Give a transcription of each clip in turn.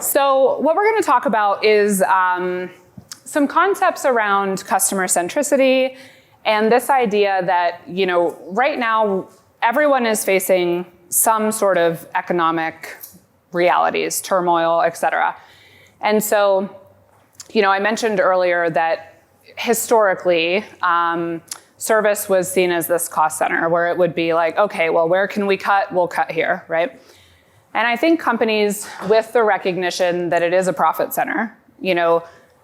So what we're going to talk about is some concepts around customer centricity and this idea that, right now everyone is facing some sort of economic realities, turmoil, et cetera. And so, I mentioned earlier that historically, service was seen as this cost center where it would be like, okay, well, where can we cut? We'll cut here, right? And I think companies with the recognition that it is a profit center,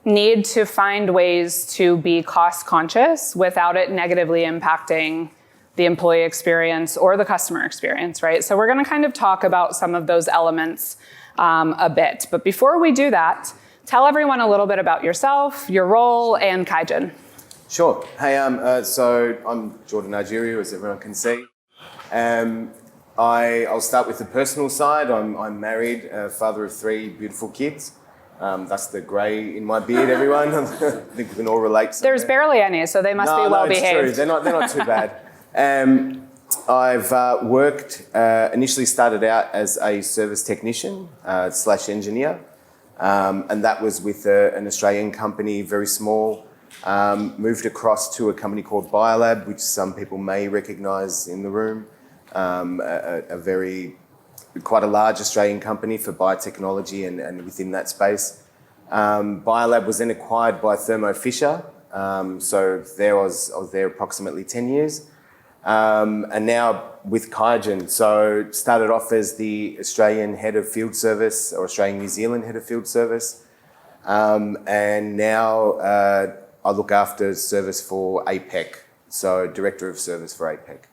need to find ways to be cost conscious without it negatively impacting the employee experience or the customer experience, right? So we're going to kind of talk about some of those elements a bit. But before we do that, tell everyone a little bit about yourself, your role, and QIAGEN. Sure. Hey, so I'm Jordan Argiriou, as everyone can see. I'll start with the personal side. I'm married, father of 3 beautiful kids. That's the grey in my beard, everyone. I think we can all relate. There's barely any, so they must be well behaved. It's true. They're not too bad. I've worked, initially started out as a service technician / engineer, and that was with an Australian company, very small. Moved across to a company called Biolab, which some people may recognise in the room. Quite a large Australian company for biotechnology and within that space. Biolab was then acquired by Thermo Fisher. So I was there approximately 10 years. And now with QIAGEN. So started off as the Australian head of field service, or Australian New Zealand head of field service. And now I look after service for APEC. So director of service for APEC.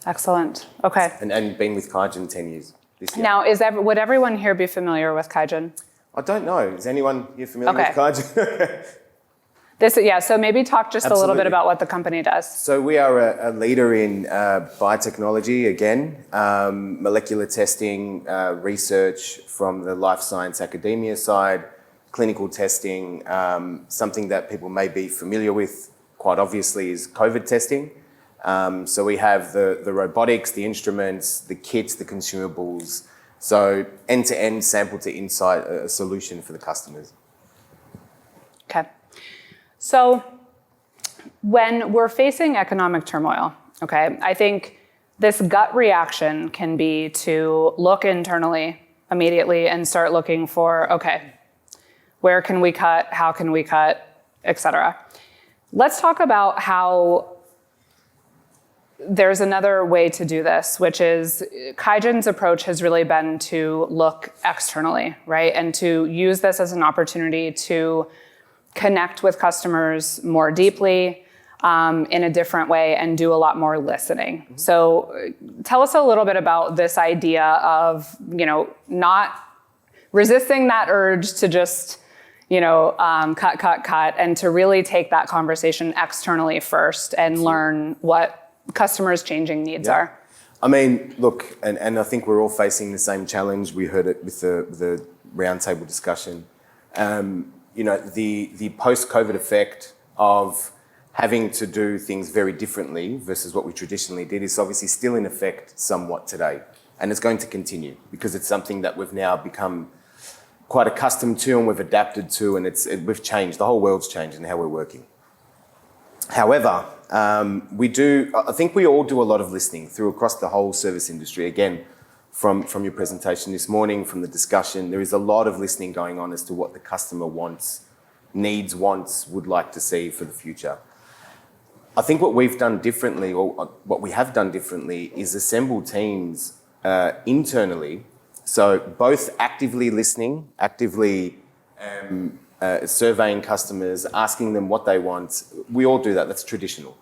Excellent. Okay. And been with QIAGEN 10 years this year. Now, would everyone here be familiar with QIAGEN? I don't know. Is anyone here familiar with QIAGEN? So maybe talk just Absolutely. A little bit about what the company does. So we are a leader in biotechnology, again, molecular testing, research from the life science academia side, clinical testing. Something that people may be familiar with, quite obviously, is COVID testing. So we have the robotics, the instruments, the kits, the consumables. So end-to-end, sample-to-insight, a solution for the customers. Okay. So when we're facing economic turmoil, okay, I think this gut reaction can be to look internally immediately and start looking for, okay, where can we cut? How can we cut? Et cetera. Let's talk about how there's another way to do this, which is QIAGEN's approach has really been to look externally, right? And to use this as an opportunity to connect with customers more deeply in a different way and do a lot more listening. Mm-hmm. So tell us a little bit about this idea of, not resisting that urge to just, cut, and to really take that conversation externally first and learn what customers' changing needs are. I mean, look, and I think we're all facing the same challenge. We heard it with the roundtable discussion. The post-COVID effect of having to do things very differently versus what we traditionally did is obviously still in effect somewhat today. And it's going to continue because it's something that we've now become quite accustomed to and we've adapted to, and we've changed. The whole world's changed in how we're working. However, I think we all do a lot of listening across the whole service industry. Again, from your presentation this morning, from the discussion, there is a lot of listening going on as to what the customer wants, would like to see for the future. I think what we've done differently, or what we have done differently, is assemble teams internally. So both actively listening, actively surveying customers, asking them what they want. We all do that. That's traditional.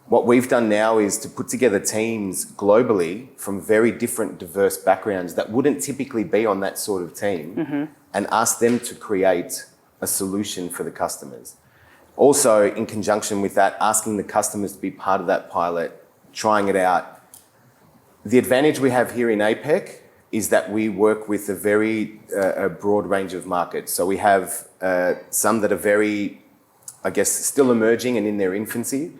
What we've done now is to put together teams globally from very different, diverse backgrounds that wouldn't typically be on that sort of team, mm-hmm. and ask them to create a solution for the customers. Also, in conjunction with that, asking the customers to be part of that pilot, trying it out. The advantage we have here in APEC is that we work with a broad range of markets. So we have some that are very, still emerging and in their infancy,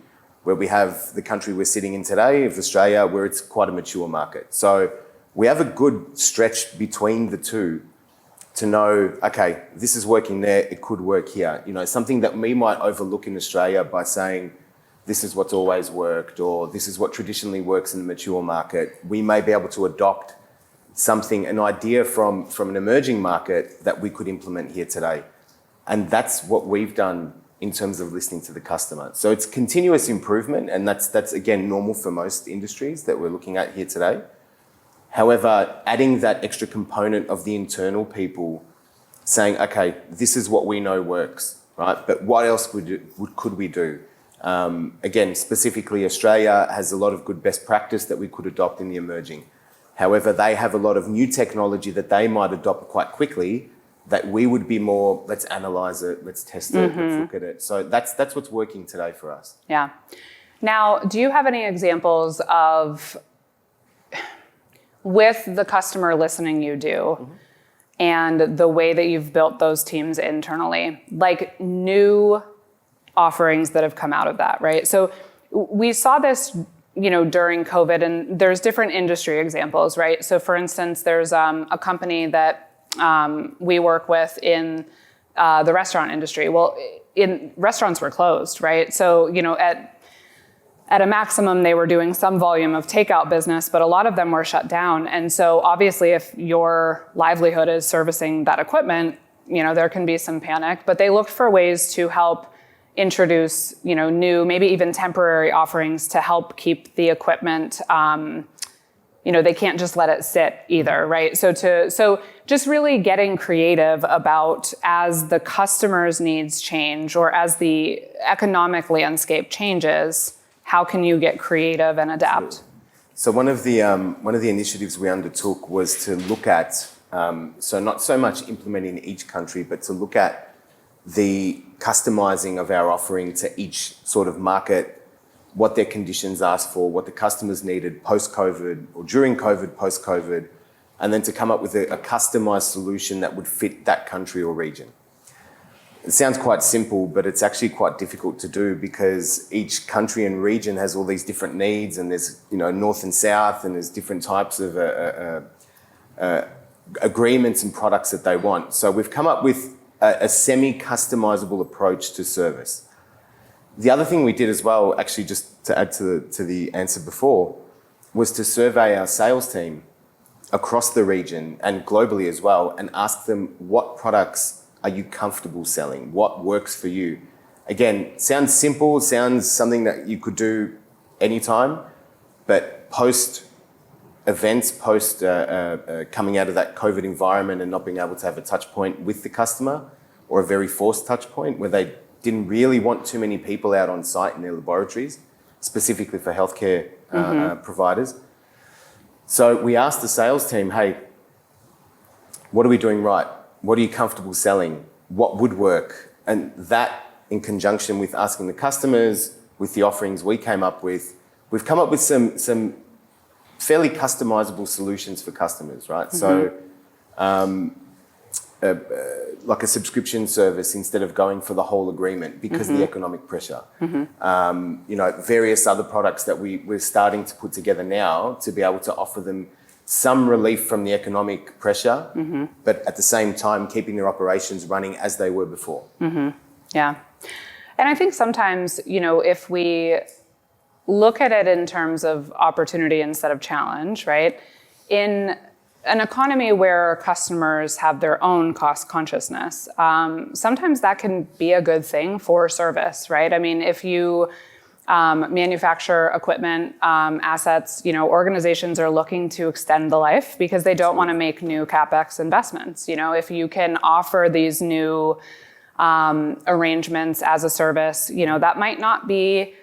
where we have the country we're sitting in today, of Australia, where it's quite a mature market. So we have a good stretch between the two to know, okay, this is working there, it could work here. You know, something that we might overlook in Australia by saying, this is what's always worked, or this is what traditionally works in the mature market. We may be able to adopt something, an idea from an emerging market that we could implement here today. And that's what we've done in terms of listening to the customer. So it's continuous improvement, and that's again, normal for most industries that we're looking at here today. However, adding that extra component of the internal people saying, okay, this is what we know works, right? But what else could we do? Again, specifically, Australia has a lot of good best practice that we could adopt in the emerging. However, they have a lot of new technology that they might adopt quite quickly that we would be more, let's analyze it, let's test it, let's look at it. So that's what's working today for us. Yeah. Now, do you have any examples of, with the customer listening you do, and the way that you've built those teams internally, like new offerings that have come out of that, right? So we saw this, you know, during COVID, and there's different industry examples, right? So for instance, there's a company that we work with in the restaurant industry. Well, restaurants were closed, right? So, you know, at a maximum, they were doing some volume of takeout business, but a lot of them were shut down. And so obviously, if your livelihood is servicing that equipment, you know, there can be some panic, but they looked for ways to help introduce, you know, new, maybe even temporary offerings to help keep the equipment, you know, they can't just let it sit either, right? So just really getting creative about, as the customer's needs change or as the economic landscape changes, how can you get creative and adapt? So one of the initiatives we undertook was to look at, so not so much implementing in each country, but to look at the customizing of our offering to each sort of market, what their conditions asked for, what the customers needed post-COVID or during COVID, post-COVID, and then to come up with a customized solution that would fit that country or region. It sounds quite simple, but it's actually quite difficult to do because each country and region has all these different needs, and there's, you know, north and south, and there's different types of agreements and products that they want. So we've come up with a semi-customizable approach to service. The other thing we did as well, actually just to add to the answer before, was to survey our sales team across the region and globally as well, and ask them, what products are you comfortable selling? What works for you? Again, sounds simple, sounds something that you could do anytime, but post events, post coming out of that COVID environment and not being able to have a touch point with the customer, or a very forced touch point where they didn't really want too many people out on site in their laboratories, specifically for healthcare providers. So we asked the sales team, hey, what are we doing right? What are you comfortable selling? What would work? And that, in conjunction with asking the customers, with the offerings we came up with, we've come up with some fairly customizable solutions for customers, right? So like a subscription service instead of going for the whole agreement because of the economic pressure. You know, various other products that we're starting to put together now to be able to offer them some relief from the economic pressure, but at the same time keeping their operations running as they were before. Yeah. And I think sometimes, you know, if we look at it in terms of opportunity instead of challenge, right? In an economy where customers have their own cost consciousness, sometimes that can be a good thing for service, right? I mean, if you manufacture equipment, assets, you know, organizations are looking to extend the life because they don't want to make new CapEx investments. You know, if you can offer these new arrangements as a service, you know, that might not be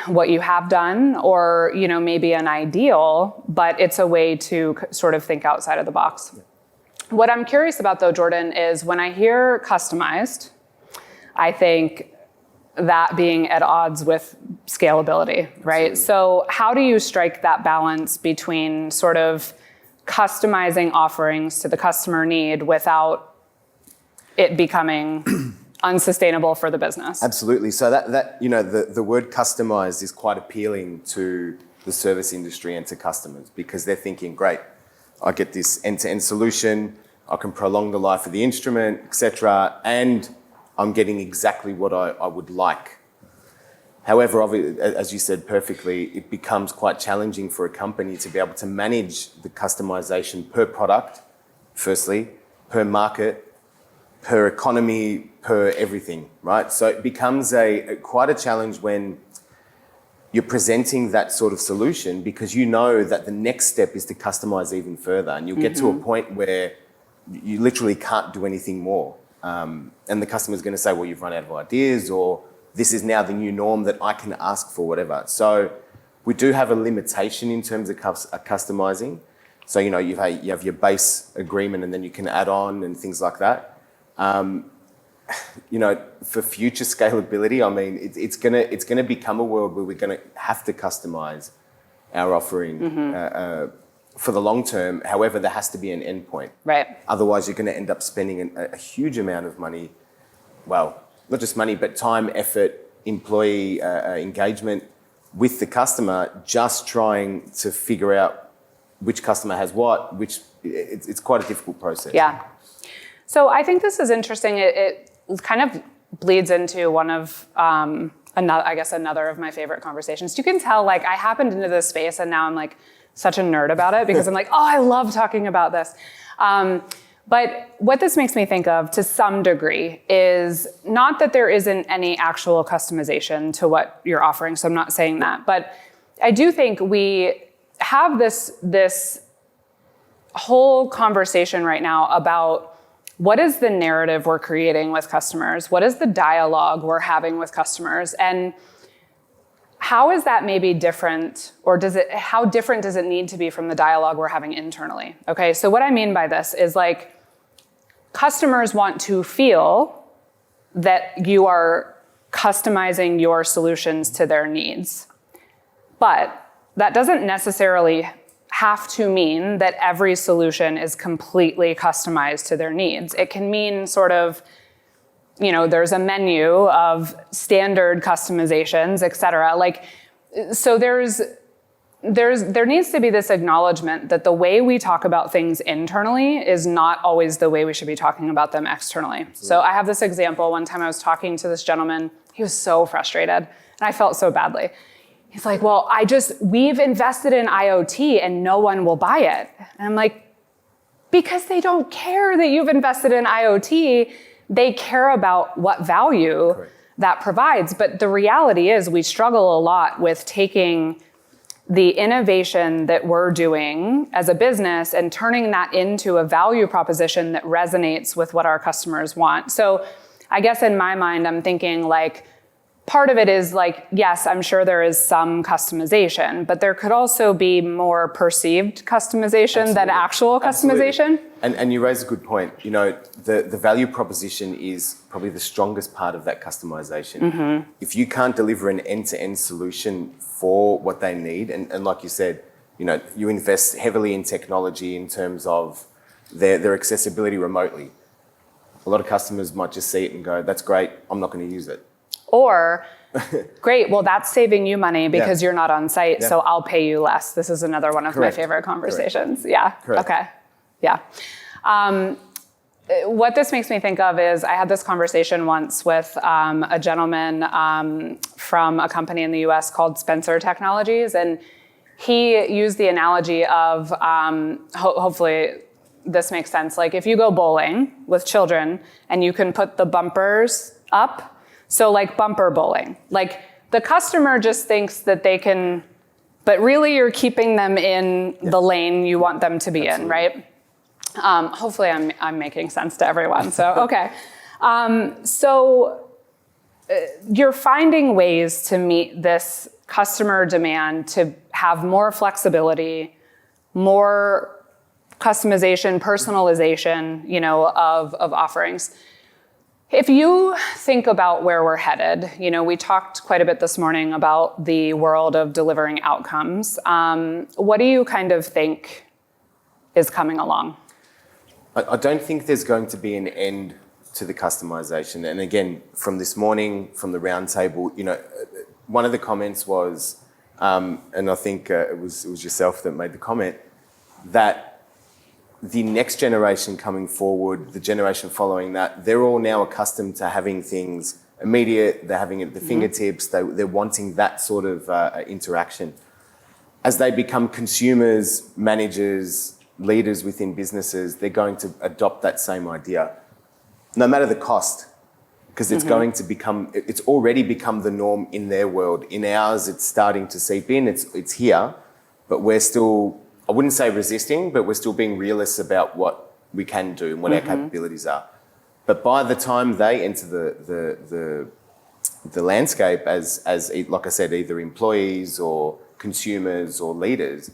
what you have done or, you know, maybe an ideal, but it's a way to sort of think outside of the box. What I'm curious about though, Jordan, is when I hear customized, I think that being at odds with scalability, right? Absolutely. So how do you strike that balance between sort of customizing offerings to the customer need without it becoming unsustainable for the business? Absolutely. So that you know, the word customized is quite appealing to the service industry and to customers because they're thinking, great, I get this end-to-end solution. I can prolong the life of the instrument, etc., and I'm getting exactly what I would like. However, as you said perfectly, it becomes quite challenging for a company to be able to manage the customization per product, firstly, per market, per economy, per everything, right? So it becomes quite a challenge when you're presenting that sort of solution, because you know that the next step is to customize even further, and you'll get to a point where you literally can't do anything more. And the customer's going to say, well, you've run out of ideas, or this is now the new norm that I can ask for, whatever. So we do have a limitation in terms of customizing. So, you have your base agreement, and then you can add on and things like that. For future scalability, I mean, it's gonna become a world where we're gonna have to customize our offering for the long term. However, there has to be an endpoint. Right. Otherwise, you're gonna end up spending a huge amount of money. Well, not just money, but time, effort, employee engagement with the customer, just trying to figure out which customer has what, it's quite a difficult process. Yeah. So I think this is interesting. It kind of bleeds into one of, another of my favorite conversations. You can tell, like, I happened into this space and now I'm like such a nerd about it because I'm like, oh, I love talking about this. But what this makes me think of to some degree is not that there isn't any actual customization to what you're offering. So I'm not saying that, but I do think we have this whole conversation right now about what is the narrative we're creating with customers? What is the dialogue we're having with customers? And how is that maybe different, or how different does it need to be from the dialogue we're having internally? Okay, so what I mean by this is, like, customers want to feel that you are customizing your solutions to their needs. But that doesn't necessarily have to mean that every solution is completely customized to their needs. It can mean sort of, there's a menu of standard customizations, et cetera. Like, so there needs to be this acknowledgement that the way we talk about things internally is not always the way we should be talking about them externally. Absolutely. So I have this example. One time I was talking to this gentleman. He was so frustrated, and I felt so badly. He's like, well, we've invested in IoT and no one will buy it. And I'm like, because they don't care that you've invested in IoT. They care about what value Correct. That provides. But the reality is we struggle a lot with taking the innovation that we're doing as a business and turning that into a value proposition that resonates with what our customers want. So I guess in my mind, I'm thinking, like, part of it is, like, yes, I'm sure there is some customization, but there could also be more perceived customization Absolutely. Than actual customization. Absolutely. And you raise a good point. The value proposition is probably the strongest part of that customization. Mm-hmm. If you can't deliver an end-to-end solution for what they need, and like you said, you invest heavily in technology in terms of their accessibility remotely. A lot of customers might just see it and go, that's great, I'm not going to use it. Or, great, well, that's saving you money because you're not on site, so I'll pay you less. This is another one of my favorite conversations. Correct. Yeah, Correct. Okay, yeah. What this makes me think of is I had this conversation once with a gentleman from a company in the US called Spencer Technologies, and he used the analogy of, hopefully this makes sense, like if you go bowling with children and you can put the bumpers up, so like bumper bowling, like the customer just thinks that they can, but really you're keeping them in the lane you want them to be Absolutely. In, right? Hopefully I'm making sense to everyone, so okay. You're finding ways to meet this customer demand to have more flexibility, more customization, personalization, of offerings. If you think about where we're headed, we talked quite a bit this morning about the world of delivering outcomes. What do you kind of think is coming along? I don't think there's going to be an end to the customization. And again, from this morning, from the roundtable, one of the comments was, and I think it was yourself that made the comment, that the next generation coming forward, the generation following that, they're all now accustomed to having things immediate, they're having it at the fingertips, they're wanting that sort of interaction. As they become consumers, managers, leaders within businesses, they're going to adopt that same idea, no matter the cost, because it's going to become, it's already become the norm in their world. In ours, it's starting to seep in, it's here, but we're still, I wouldn't say resisting, but we're still being realists about what we can do and what our capabilities are. But by the time they enter the landscape as like I said, either employees or consumers or leaders,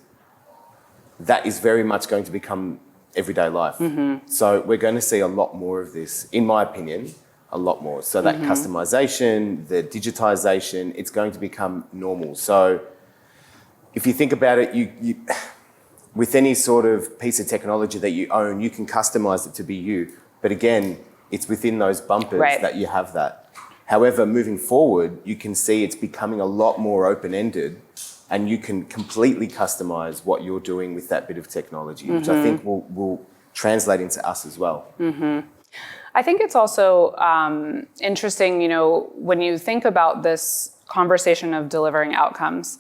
that is very much going to become everyday life. So we're going to see a lot more of this, in my opinion, a lot more. So that customization, the digitization, it's going to become normal. So if you think about it, you with any sort of piece of technology that you own, you can customize it to be you. But again, it's within those bumpers that you have that. However, moving forward, you can see it's becoming a lot more open-ended, and you can completely customize what you're doing with that bit of technology, which I think will translate into us as well. I think it's also interesting, you know, when you think about this conversation of delivering outcomes,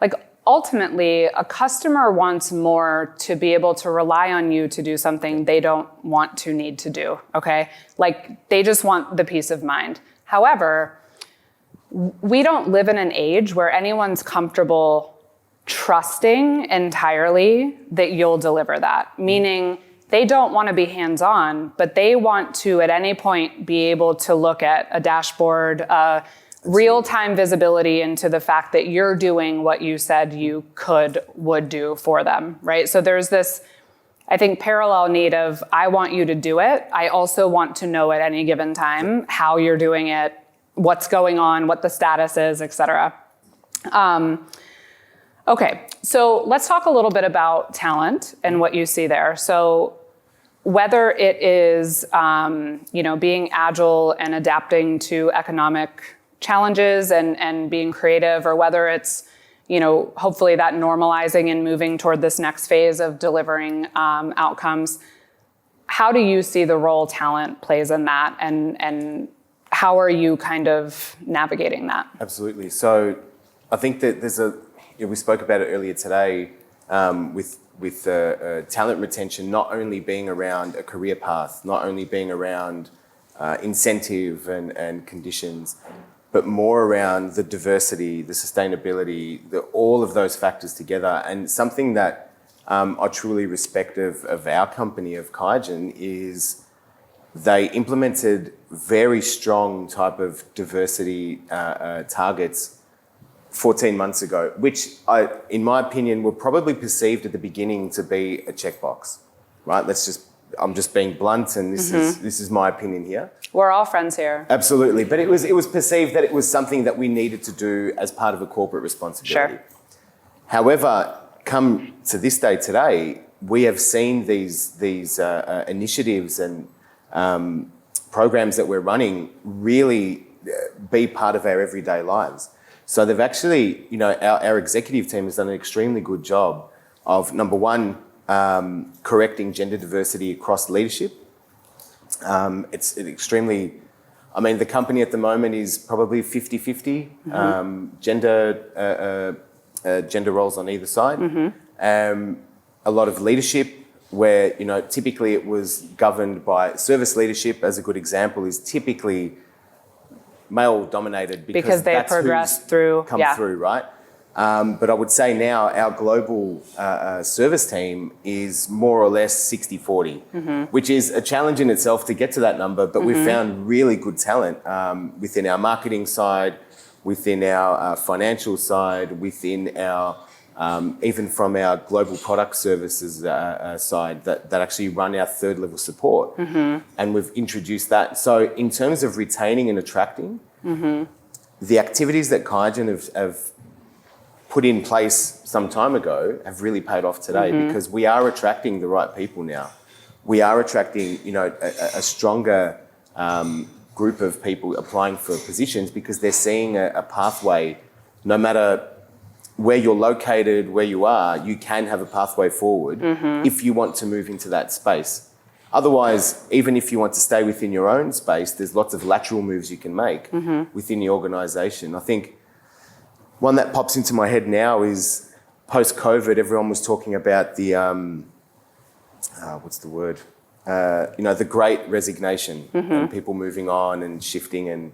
like ultimately a customer wants more to be able to rely on you to do something they don't want to need to do, okay? Like they just want the peace of mind. However, we don't live in an age where anyone's comfortable trusting entirely that you'll deliver that, meaning they don't want to be hands-on, but they want to at any point be able to look at a dashboard, real-time visibility into the fact that you're doing what you said you would do for them, right? So there's this, I think, parallel need of, I want you to do it. I also want to know at any given time how you're doing it, what's going on, what the status is, et cetera. Okay, so let's talk a little bit about talent and what you see there. So whether it is, you know, being agile and adapting to economic challenges and being creative, or whether it's, you know, hopefully that normalizing and moving toward this next phase of delivering outcomes. How do you see the role talent plays in that, and how are you kind of navigating that? Absolutely. So I think that there's we spoke about it earlier today with talent retention not only being around a career path, not only being around incentive and conditions, but more around the diversity, the sustainability, all of those factors together. And something that I truly respect of our company, of QIAGEN, is they implemented very strong type of diversity targets 14 months ago, which in my opinion, were probably perceived at the beginning to be a checkbox, right? I'm just being blunt, and this is my opinion here. We're all friends here. Absolutely, but it was perceived that it was something that we needed to do as part of a corporate responsibility. Sure. However, come to this day today, we have seen these initiatives and programs that we're running really be part of our everyday lives. So they've actually, you know, our executive team has done an extremely good job of, number one, correcting gender diversity across leadership. It's extremely, I mean, the company at the moment is probably 50-50 gender roles on either side. A lot of leadership where, you know, typically it was governed by service leadership, as a good example, is typically male dominated because they progressed through, through, right? But I would say now our global service team is more or less 60-40, which is a challenge in itself to get to that number, but we've found really good talent within our marketing side, within our financial side, within our, even from our global product services side that actually run our third level support. And we've introduced that. So in terms of retaining and attracting, the activities that QIAGEN have put in place some time ago have really paid off today, because we are attracting the right people now. We are attracting, you know, a stronger group of people applying for positions because they're seeing a pathway, no matter where you're located, where you are, you can have a pathway forward if you want to move into that space. Otherwise, even if you want to stay within your own space, there's lots of lateral moves you can make within the organisation. I think one that pops into my head now is post-COVID, everyone was talking about the, what's the word? The great resignation and people moving on and shifting and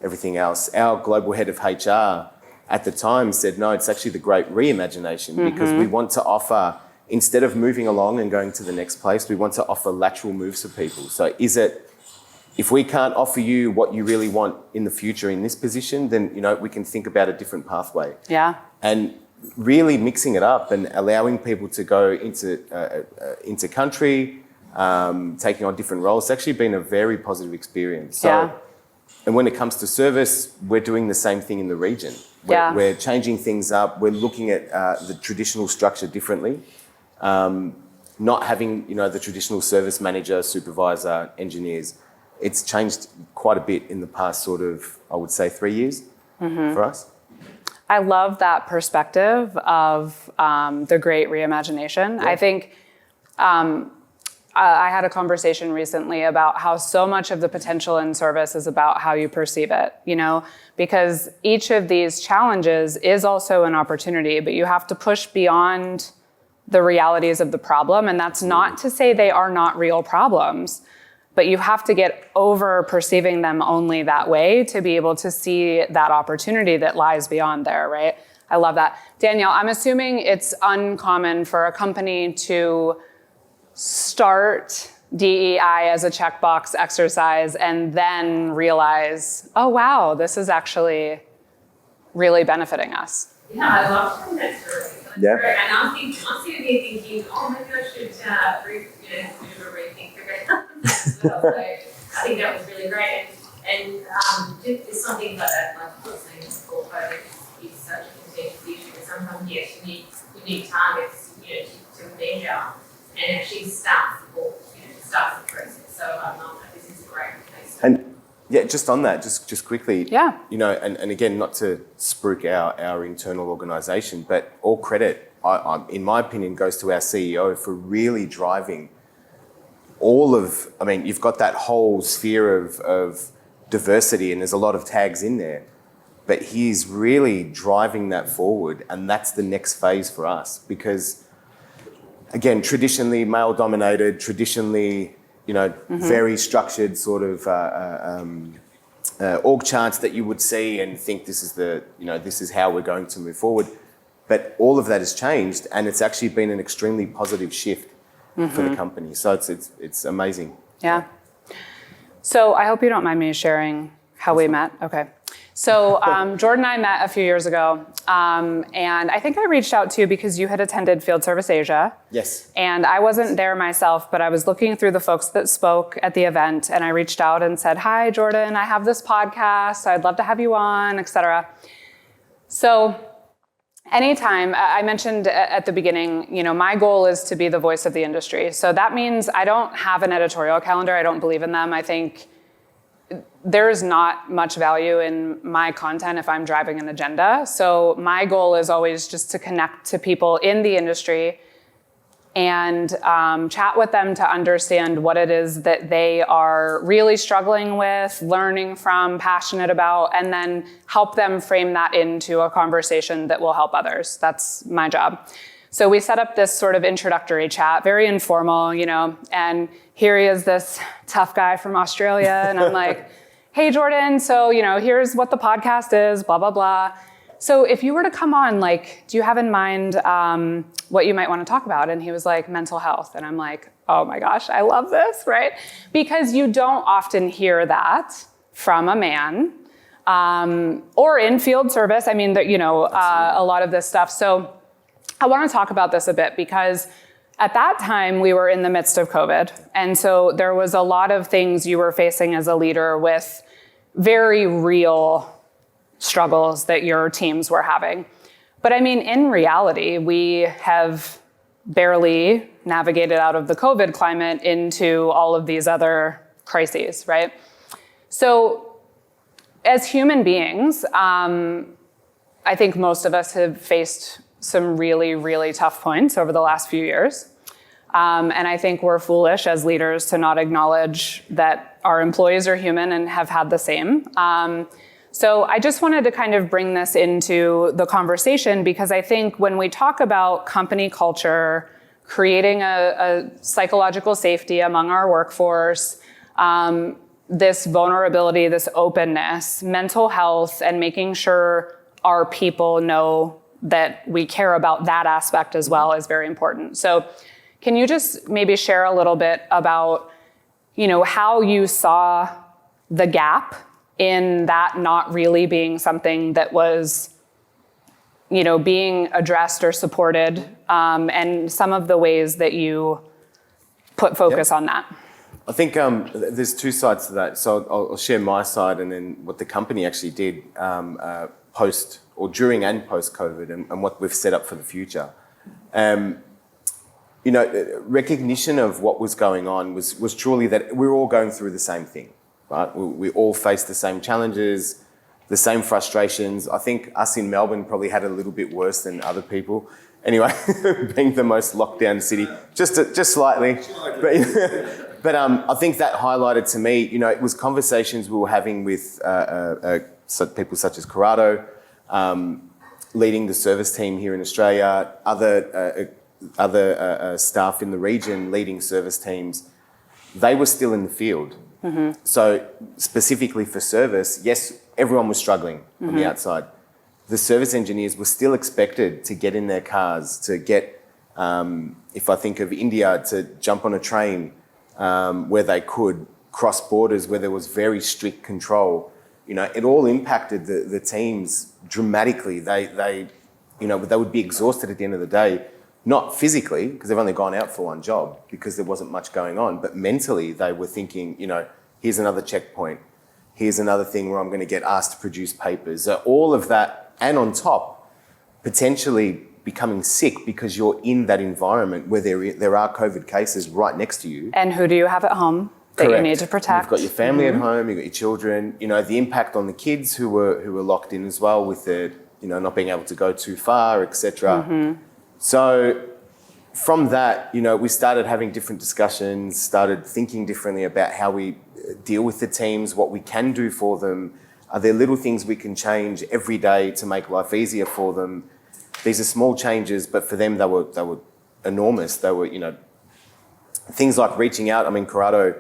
everything else. Our global head of HR at the time said, no, it's actually the great reimagination because we want to offer, instead of moving along and going to the next place, we want to offer lateral moves for people. So if we can't offer you what you really want in the future in this position, then, we can think about a different pathway. Yeah. And really mixing it up and allowing people to go into country, taking on different roles, it's actually been a very positive experience. So, and when it comes to service, we're doing the same thing in the region. We're changing things up. We're looking at the traditional structure differently. Not having, the traditional service manager, supervisor, engineers. It's changed quite a bit in the past sort of, I would say, 3 years for us. I love that perspective of the great reimagination. Yeah. I think I had a conversation recently about how so much of the potential in service is about how you perceive it, because each of these challenges is also an opportunity, but you have to push beyond the realities of the problem. And that's not to say they are not real problems, but you have to get over perceiving them only that way to be able to see that opportunity that lies beyond there, right? I love that. Danielle, I'm assuming it's uncommon for a company to start DEI as a checkbox exercise and then realize, oh, wow, this is actually really benefiting us. Yeah, I love hearing that story. Yeah. And I'm sitting here thinking, oh, maybe I should do a rethink for it. So I think that was really great. And just something like that, like I was saying before, COVID is such a contentious issue. But sometimes, yes, you need targets, to measure and actually start the process. So this is a great case. And yeah, just on that, just quickly, yeah. And again, not to spruik our internal organisation, but all credit, in my opinion, goes to our CEO for really driving you've got that whole sphere of diversity and there's a lot of tags in there, but he's really driving that forward and that's the next phase for us because, again, traditionally male-dominated, traditionally, very structured sort of org charts that you would see and think this is how we're going to move forward. But all of that has changed and it's actually been an extremely positive shift for the company. So it's amazing. Yeah. So I hope you don't mind me sharing how we met. Okay. So Jordan and I met a few years ago, and I think I reached out to you because you had attended Field Service Asia. Yes. And I wasn't there myself, but I was looking through the folks that spoke at the event, and I reached out and said, hi, Jordan, I have this podcast. I'd love to have you on, etc. So anytime, I mentioned at the beginning, my goal is to be the voice of the industry. So that means I don't have an editorial calendar. I don't believe in them. I think there is not much value in my content if I'm driving an agenda. So my goal is always just to connect to people in the industry and chat with them to understand what it is that they are really struggling with, learning from, passionate about, and then help them frame that into a conversation that will help others. That's my job. So we set up this sort of introductory chat, very informal, and here he is, this tough guy from Australia, and I'm like, hey, Jordan, so, here's what the podcast is, blah, blah, blah. So if you were to come on, do you have in mind what you might want to talk about? And he was like, mental health. And I'm like, oh my gosh, I love this, right? Because you don't often hear that from a man or in field service. I mean, a lot of this stuff. So I want to talk about this a bit because at that time we were in the midst of COVID. And so there was a lot of things you were facing as a leader with very real struggles that your teams were having. But I mean, in reality, we have barely navigated out of the COVID climate into all of these other crises, right? So as human beings, I think most of us have faced some really, really tough points over the last few years. And I think we're foolish as leaders to not acknowledge that our employees are human and have had the same. So I just wanted to kind of bring this into the conversation, because I think when we talk about company culture, creating a psychological safety among our workforce, this vulnerability, this openness, mental health, and making sure our people know that we care about that aspect as well is very important. So can you just maybe share a little bit about, how you saw the gap in that not really being something that was, being addressed or supported, and some of the ways that you put focus on that? I think there's two sides to that. So I'll share my side and then what the company actually did post or during and post-COVID and what we've set up for the future. Recognition of what was going on was truly that we were all going through the same thing, right? We all faced the same challenges, the same frustrations. I think us in Melbourne probably had it a little bit worse than other people. Anyway, being the most locked down city, just slightly. But I think that highlighted to me, it was conversations we were having with people such as Corrado, leading the service team here in Australia, other staff in the region leading service teams. They were still in the field. Mm-hmm. So specifically for service, yes, everyone was struggling on the outside. The service engineers were still expected to get in their cars, to get, if I think of India, to jump on a train where they could, cross borders where there was very strict control. It all impacted the teams dramatically. They would be exhausted at the end of the day, not physically, because they've only gone out for one job because there wasn't much going on, but mentally they were thinking, here's another checkpoint. Here's another thing where I'm going to get asked to produce papers. All of that, and on top, potentially becoming sick because you're in that environment where there are COVID cases right next to you. And who do you have at home that Correct. You need to protect? You've got your family at home, you've got your children, the impact on the kids who were locked in as well with the, not being able to go too far, etc. So from that, we started having different discussions, started thinking differently about how we deal with the teams, what we can do for them. Are there little things we can change every day to make life easier for them? These are small changes, but for them, they were enormous. They were, things like reaching out. I mean, Corrado,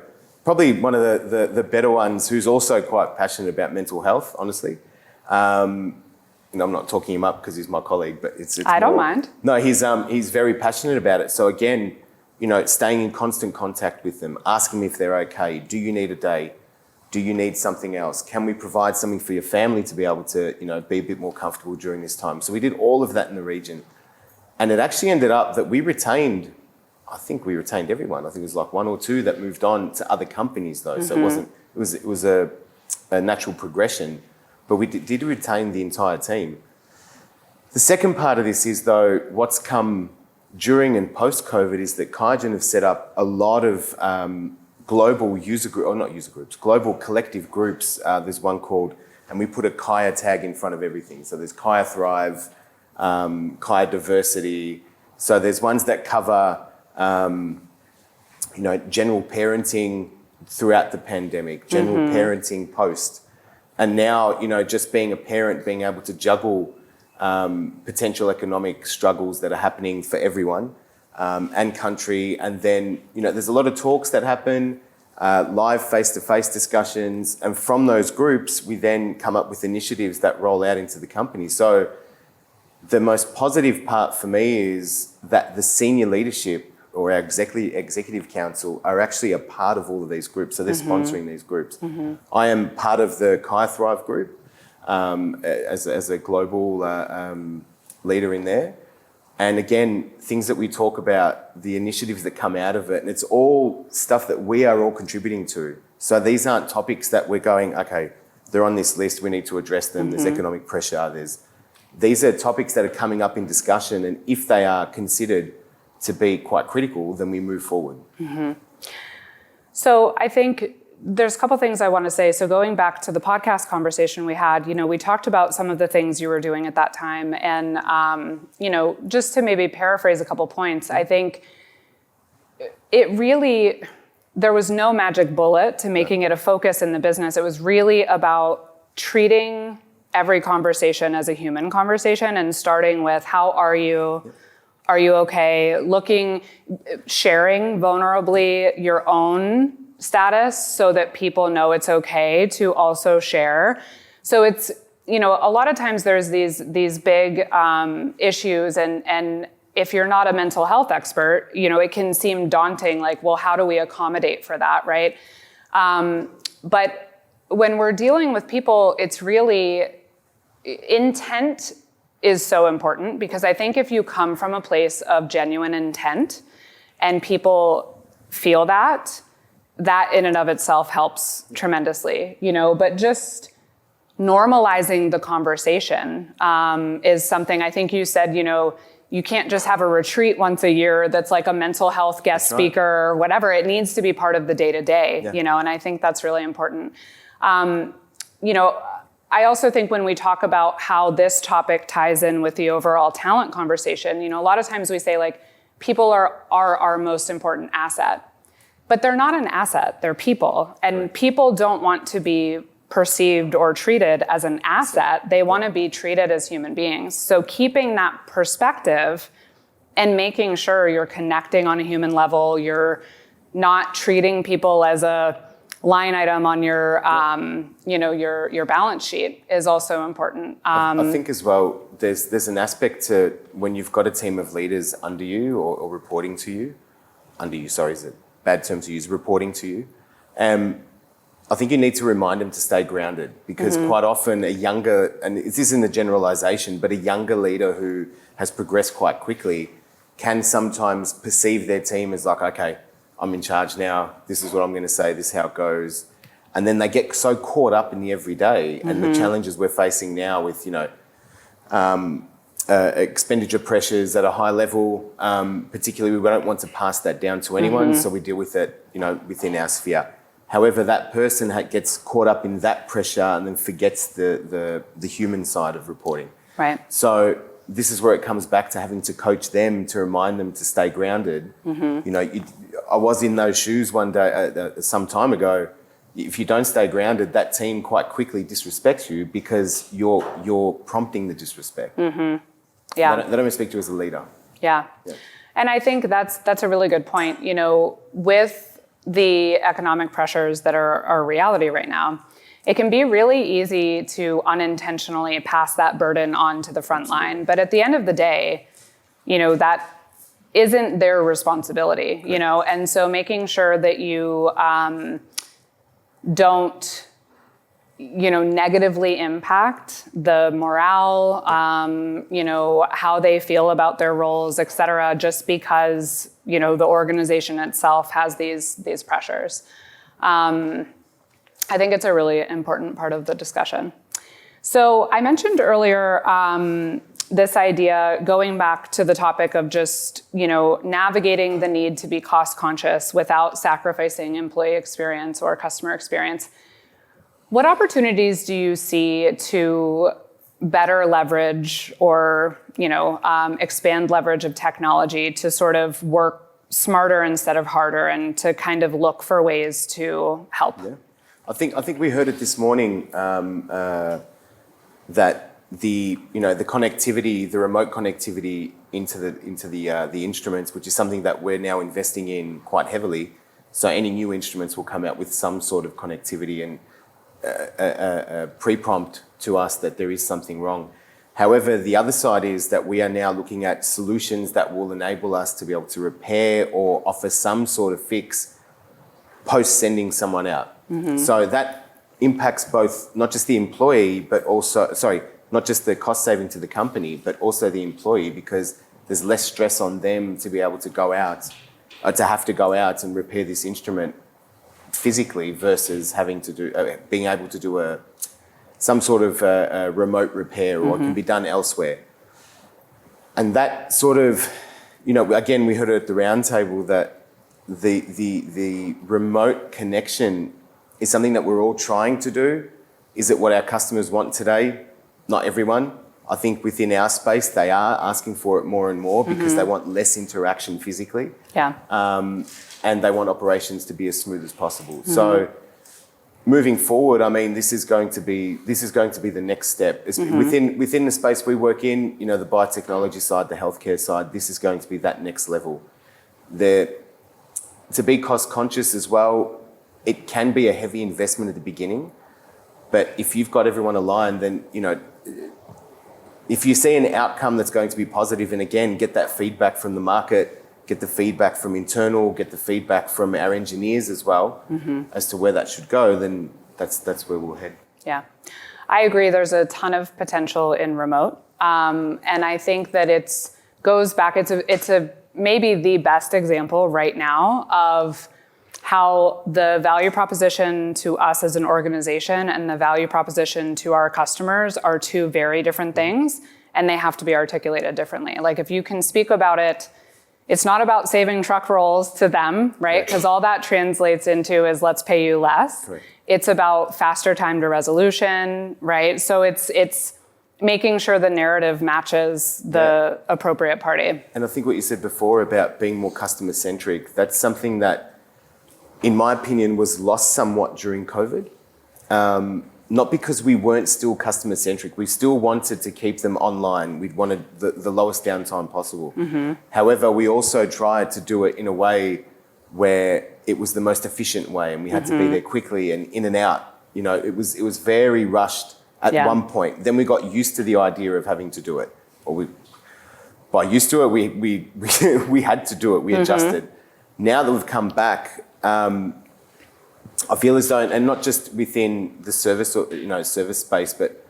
probably one of the better ones, who's also quite passionate about mental health, honestly. I'm not talking him up because he's my colleague, but it's I don't mind. No, he's very passionate about it. So again, staying in constant contact with them, asking if they're okay. Do you need a day? Do you need something else? Can we provide something for your family to be able to, be a bit more comfortable during this time? So we did all of that in the region. And it actually ended up that we retained everyone. I think it was like one or two that moved on to other companies though. So it was a natural progression, but we did retain the entire team. The second part of this is though, what's come during and post-COVID is that QIAGEN have set up a lot of global global collective groups. There's one called, and we put a QIA tag in front of everything. So there's QIA Thrive, QIA Diversity. So there's ones that cover, general parenting throughout the pandemic, general parenting post. And now, just being a parent, being able to juggle potential economic struggles that are happening for everyone and country. And then, there's a lot of talks that happen, live face-to-face discussions. And from those groups, we then come up with initiatives that roll out into the company. So the most positive part for me is that the senior leadership or our executive council are actually a part of all of these groups. So they're sponsoring these groups. I am part of the QIA Thrive group as a global leader in there. And again, things that we talk about, the initiatives that come out of it, and it's all stuff that we are all contributing to. So these aren't topics that we're going, okay, they're on this list, we need to address them, there's economic pressure, these are topics that are coming up in discussion, and if they are considered to be quite critical, then we move forward. So I think there's a couple things I want to say. So going back to the podcast conversation we had, we talked about some of the things you were doing at that time. And, just to maybe paraphrase a couple points, I think there was no magic bullet to making it a focus in the business. It was really about treating every conversation as a human conversation and starting with, how are you? Yep. Are you okay? Sharing vulnerably your own status so that people know it's okay to also share. So it's, a lot of times there's these big issues, and if you're not a mental health expert, it can seem daunting, like, well, how do we accommodate for that, right? But when we're dealing with people, it's really intent is so important, because I think if you come from a place of genuine intent and people feel that in and of itself helps tremendously, but just normalizing the conversation is something. I think you said, you can't just have a retreat once a year that's like a mental health guest speaker or whatever. It needs to be part of the day-to-day, and I think that's really important. I also think when we talk about how this topic ties in with the overall talent conversation, a lot of times we say, like, people are our most important asset. But they're not an asset, they're people. And people don't want to be perceived or treated as an asset. They want to be treated as human beings. So keeping that perspective and making sure you're connecting on a human level, you're not treating people as a line item on your, your balance sheet is also important. I think as well, there's an aspect to when you've got a team of leaders under you or reporting to you, is a bad term to use, reporting to you. I think you need to remind them to stay grounded, because quite often a younger, and this isn't a generalization, but a younger leader who has progressed quite quickly can sometimes perceive their team as like, okay, I'm in charge now, this is what I'm going to say, this is how it goes. And then they get so caught up in the everyday and the challenges we're facing now with, expenditure pressures at a high level, particularly we don't want to pass that down to anyone, so we deal with it, within our sphere. However, that person gets caught up in that pressure and then forgets the human side of reporting. Right. So this is where it comes back to having to coach them, to remind them to stay grounded. I was in those shoes one day, some time ago. If you don't stay grounded, that team quite quickly disrespects you because you're prompting the disrespect. Yeah. They don't respect you as a leader. Yeah. And I think that's a really good point. With the economic pressures that are our reality right now, it can be really easy to unintentionally pass that burden on to the front line. But at the end of the day, that isn't their responsibility, and so making sure that you don't, negatively impact the morale, how they feel about their roles, et cetera, just because, the organization itself has these pressures. I think it's a really important part of the discussion. So I mentioned earlier this idea, going back to the topic of just, navigating the need to be cost conscious without sacrificing employee experience or customer experience. What opportunities do you see to better leverage or, expand leverage of technology to sort of work smarter instead of harder and to kind of look for ways to help? Yeah. I think we heard it this morning that the connectivity, the remote connectivity into the instruments, which is something that we're now investing in quite heavily. So any new instruments will come out with some sort of connectivity and a pre-prompt to us that there is something wrong. However, the other side is that we are now looking at solutions that will enable us to be able to repair or offer some sort of fix post sending someone out. So that impacts both, not just the employee, but also, not just the cost saving to the company, but also the employee, because there's less stress on them to be able to go out, to have to go out and repair this instrument physically versus having to do, being able to do some sort of remote repair, or it can be done elsewhere. And that sort of, again, we heard it at the round table that the remote connection is something that we're all trying to do. Is it what our customers want today? Not everyone. I think within our space, they are asking for it more and more because they want less interaction physically. Yeah. And they want operations to be as smooth as possible. So moving forward, I mean, this is going to be the next step. Within the space we work in, you know, the biotechnology side, the healthcare side, this is going to be that next level. To be cost conscious as well, it can be a heavy investment at the beginning, but if you've got everyone aligned, then, you know, if you see an outcome that's going to be positive, and again, get that feedback from the market, get the feedback from internal, get the feedback from our engineers as well, as to where that should go, then that's where we'll head. Yeah, I agree. There's a ton of potential in remote, and I think that it's maybe the best example right now of how the value proposition to us as an organization and the value proposition to our customers are two very different things, and they have to be articulated differently. Like, if you can speak about it, it's not about saving truck rolls to them, right? Because all that translates into is let's pay you less. Correct. It's about faster time to resolution, right? So it's making sure the narrative matches the appropriate party. And I think what you said before about being more customer centric, that's something that, in my opinion, was lost somewhat during COVID. Not because we weren't still customer centric. We still wanted to keep them online. We wanted the lowest downtime possible. However, we also tried to do it in a way where it was the most efficient way, and we had to be there quickly and in and out. You know, it was very rushed at one point. Then we got used to the idea of having to do it. By used to it, we had to do it. We adjusted. Now that we've come back, I feel as though, and not just within the service space, but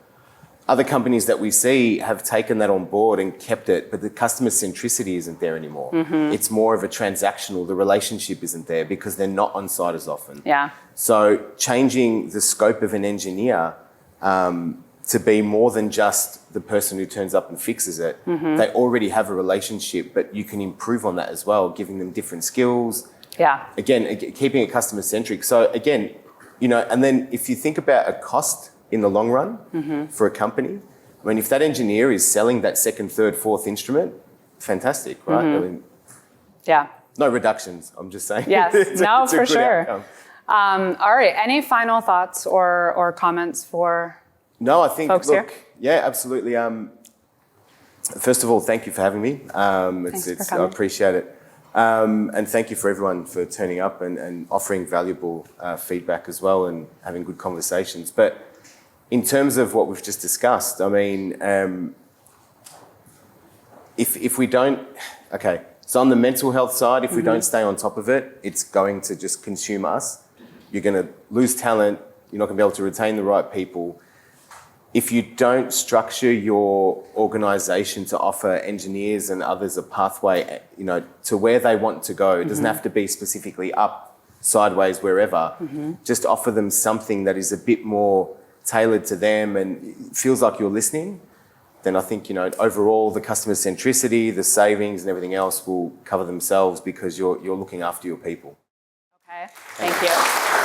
other companies that we see have taken that on board and kept it, but the customer centricity isn't there anymore. It's more of a transactional. The relationship isn't there because they're not on site as often. Yeah. So changing the scope of an engineer to be more than just the person who turns up and fixes it. They already have a relationship, but you can improve on that as well, giving them different skills. Yeah. Again, keeping it customer centric. So again, you know, and then if you think about a cost in the long run for a company, I mean, if that engineer is selling that second, third, fourth instrument, fantastic, right? I mean, no reductions, I'm just saying. Yes, it's for sure. Outcome. All right, any final thoughts or comments for No, I think, folks here? Yeah, absolutely. First of all, thank you for having me. Thanks for coming. I appreciate it. And thank you for everyone for turning up and offering valuable feedback as well and having good conversations. But in terms of what we've just discussed, I mean, if we don't, so on the mental health side, if we don't stay on top of it, it's going to just consume us. You're going to lose talent. You're not going to be able to retain the right people. If you don't structure your organisation to offer engineers and others a pathway, you know, to where they want to go, it doesn't have to be specifically up, sideways, wherever. Just offer them something that is a bit more tailored to them and feels like you're listening. Then I think, you know, overall the customer centricity, the savings and everything else will cover themselves because you're looking after your people. Okay, thank you.